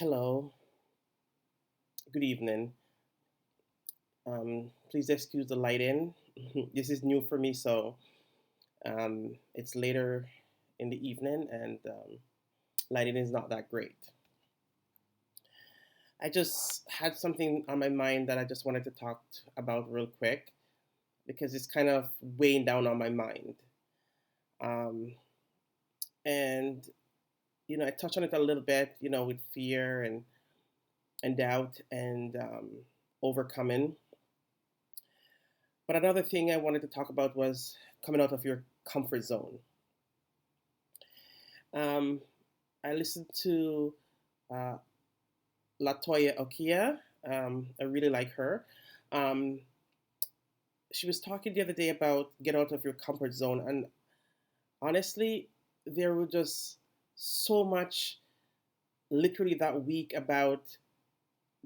Hello, good evening. Please excuse the lighting. This is new for me, so it's later in the evening and lighting is not that great. I just had something on my mind that I just wanted to talk about real quick because it's kind of weighing down on my mind. Um, and, I touched on it a little bit, with fear and doubt and overcoming. But another thing I wanted to talk about was coming out of your comfort zone. Um, I listened to uh, Latoya Okia. I really like her. Um, she was talking the other day about get out of your comfort zone, and honestly, there was just so much literally that week about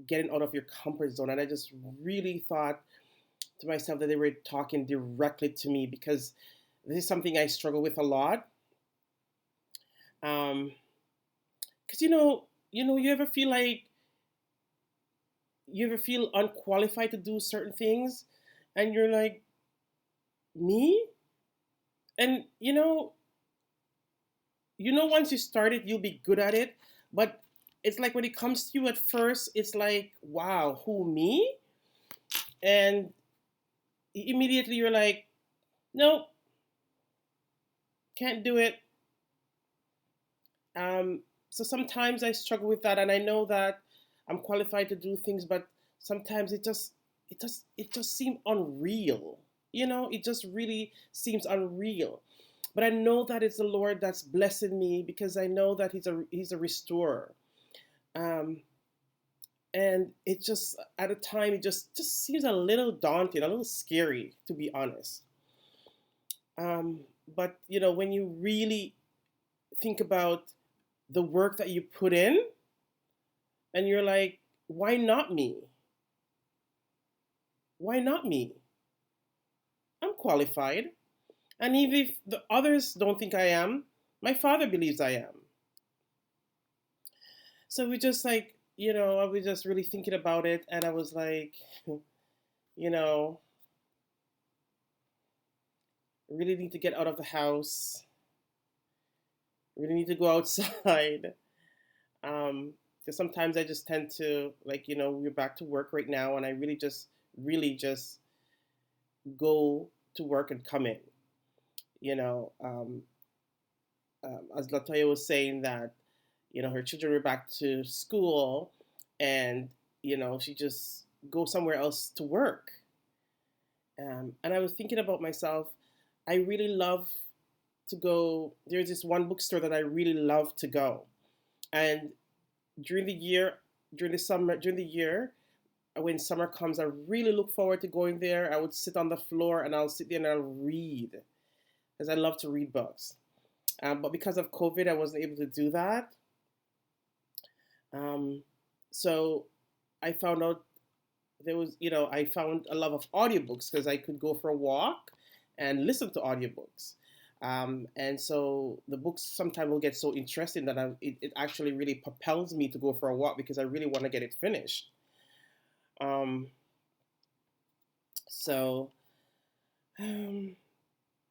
getting out of your comfort zone, and I just really thought to myself that they were talking directly to me because this is something I struggle with a lot. Um, because you ever feel unqualified to do certain things, and you're like, me? And once you start it, you'll be good at it. But it's like when it comes to you at first, it's like, wow, who, me? And immediately you're like, no, can't do it. So sometimes I struggle with that, and I know that I'm qualified to do things, but sometimes it just seems unreal. It just really seems unreal. But I know that it's the Lord that's blessing me because I know that He's a restorer. Um, and it just at a time it just seems a little daunting, a little scary, to be honest. Um, but when you really think about the work that you put in, and you're like, why not me? Why not me? I'm qualified. And even if the others don't think I am, my father believes I am. So we just like, I was just really thinking about it, and I was like, you know, really need to get out of the house, really need to go outside. Because sometimes I just tend to, like, we're back to work right now, and I really just go to work and come in, you know. As Latoya was saying that, her children were back to school, and she just go somewhere else to work. And I was thinking about myself. I really love to go. There's this one bookstore that I really love to go, and during the year, during the year, when summer comes, I really look forward to going there. I would sit on the floor and I'll sit there and I'll read because I love to read books. But because of COVID, I wasn't able to do that. Um, so I found out I found a love of audiobooks because I could go for a walk and listen to audiobooks. And so the books sometimes will get so interesting that it actually really propels me to go for a walk because I really want to get it finished. Um, so, um,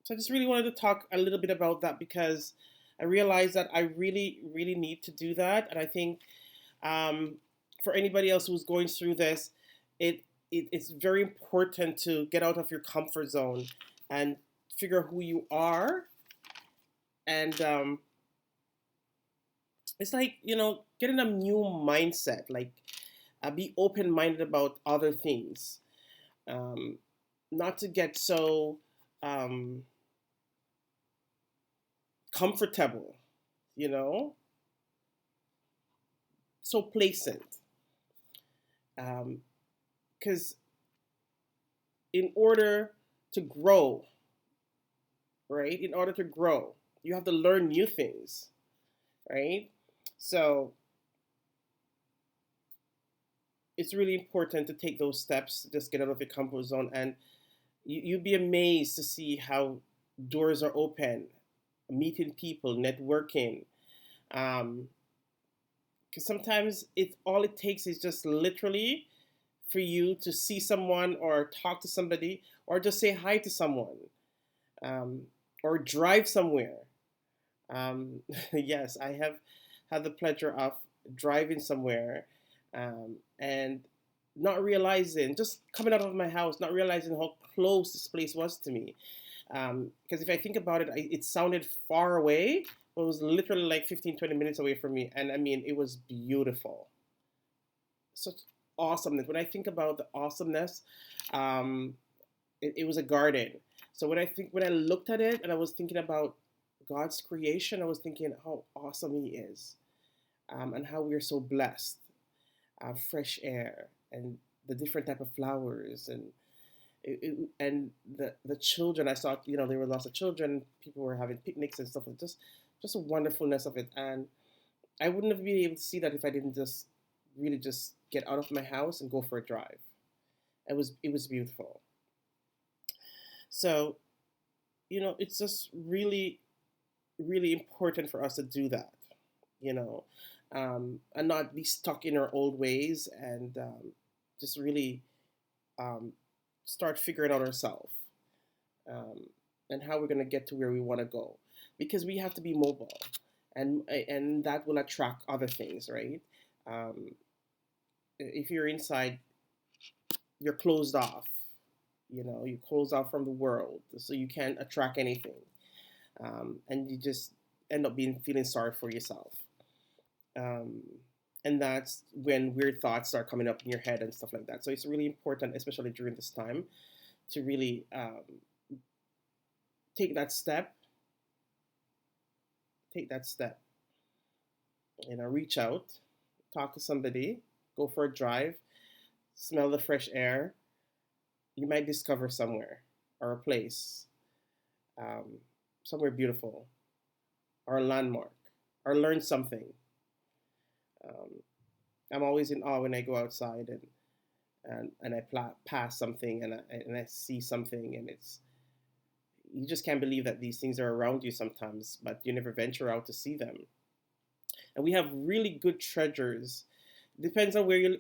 so I just really wanted to talk a little bit about that because I realized that I really, really need to do that. And I think um, for anybody else who's going through this, it, it's very important to get out of your comfort zone and figure out who you are. And it's like, getting a new mindset, like be open minded about other things, um, not to get so um, comfortable, you know, so placent. Because in order to grow, right, in order to grow, you have to learn new things, right? So it's really important to take those steps, just get out of your comfort zone, and you'd be amazed to see how doors are open, meeting people, networking, um, Because sometimes all it takes is just literally for you to see someone or talk to somebody or just say hi to someone, um, or drive somewhere. Yes, I have had the pleasure of driving somewhere, and not realizing, just coming out of my house, not realizing how close this place was to me. Because if I think about it, it sounded far away, but it was literally like 15, 20 minutes away from me. And I mean, it was beautiful. Such awesomeness. When I think about the awesomeness, um, it was a garden. So when I looked at it and I was thinking about God's creation, I was thinking how awesome He is, and how we are so blessed. Fresh air and the different type of flowers, and and the children. I saw, there were lots of children. People were having picnics and stuff. Just a wonderfulness of it. And I wouldn't have been able to see that if I didn't just really just get out of my house and go for a drive. It was beautiful. So, it's just really, really important for us to do that, you know, and not be stuck in our old ways, and just really, um, start figuring out ourselves, um, and how we're going to get to where we want to go, because we have to be mobile, and that will attract other things, right? Um, if you're inside, you're closed off. You close off from the world, so you can't attract anything, and you just end up being feeling sorry for yourself. Um, and that's when weird thoughts start coming up in your head and stuff like that. So it's really important, especially during this time, to really, take that step, take that step, reach out, talk to somebody, go for a drive, smell the fresh air. You might discover somewhere or a place, um, somewhere beautiful, or a landmark, or learn something. Um, I'm always in awe when I go outside, and I pass something, and I see something, and you just can't believe that these things are around you sometimes, but you never venture out to see them. And we have really good treasures. Depends on where you.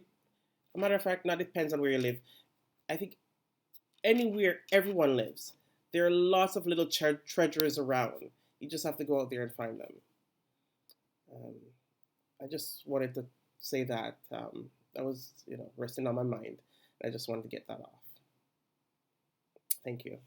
A matter of fact, not depends on where you live. I think anywhere everyone lives, there are lots of little treasures around. You just have to go out there and find them. Um, I just wanted to say that, that was, resting on my mind. I just wanted to get that off. Thank you.